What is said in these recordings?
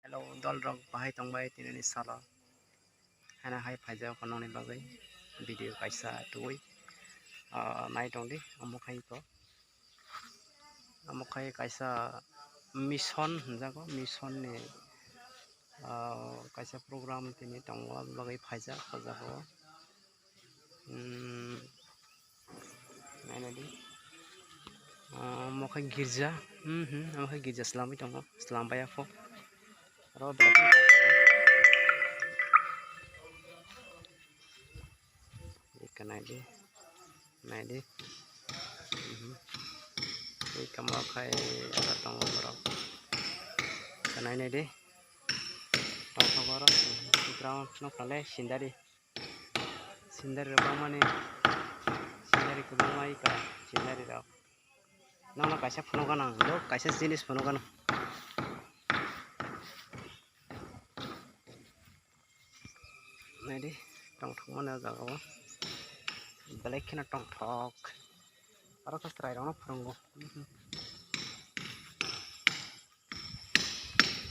Hello, dol rok bahai tongbai tinani sala. Hana hai phaja kononi bagai video kaisa tui. Nai tongdi amokai kaisa mission jago mission ni kaisa program tini tongwa bagai phaja jago. Nainadi amokai girja amokai girja selami tongo selambaya fo. Ro berarti naidi kamar kai ada tongo berok kanai naidi tongo berok ground no kale sindari bang mani sindari kubang mai ka sindari rok nang kaisa phono kanang lo kaisa jinis phono kanang naidi tong thok mana jago belai kena tong thok aro kastrai rong phrongo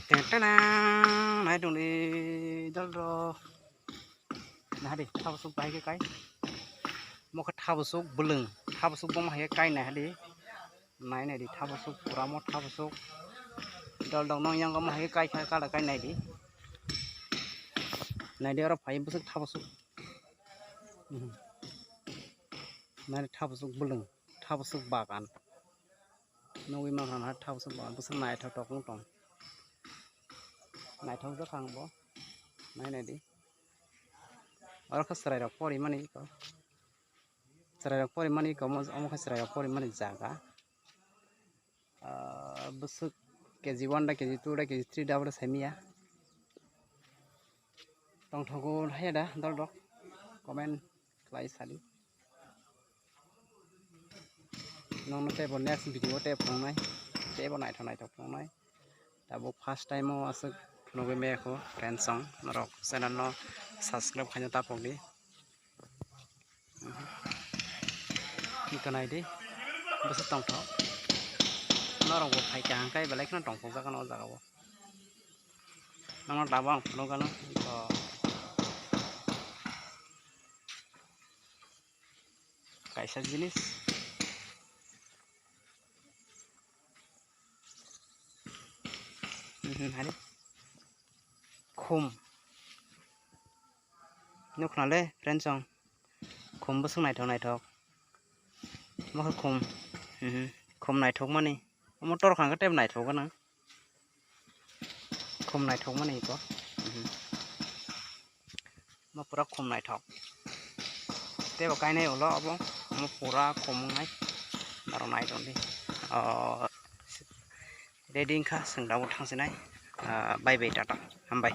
tentana nai dong di dal ro nah di thabsuk bai ke kai moka thabsuk bulung thabsuk bom hai kai nah di nai di thabsuk pura mo thabsuk dal dong nong yang gam hai kai kala kai nai di aro phai busuk thabsuk nai thabsuk bulung thabsuk bagan nogui ma thabsuk bagan busuk nai thok tok tong nai thok jakang bo nai di aro khasrai rok pori mani ko serai rok pori mani ko amo khasrai rok pori mani jaga busuk keji 1 da keji 2 da keji 3 da bro semia tong thogo hai da dol rok comment klai sali nong te bo next video te prongnai te bo nai thok prongnai ta bo first time o asuk nobe me ko friend song rok channel no subscribe khaina ta pogdi kanai di busuk tong thok norong bo phai kang kai belai khna tong phok jaga no jaga bo nang tabang phono kano to kaisa jinis hari khum nukhnale friend song khum busuk nai thok mokha khum nai thok mani motor khang tep nai thok na khum nai thok mani ko mo pura khum nai thok te bo kai nai ulo abo mo pura khum ngai daro nai dong di ready kha sengdaw thangsinai bye bye tata hambai.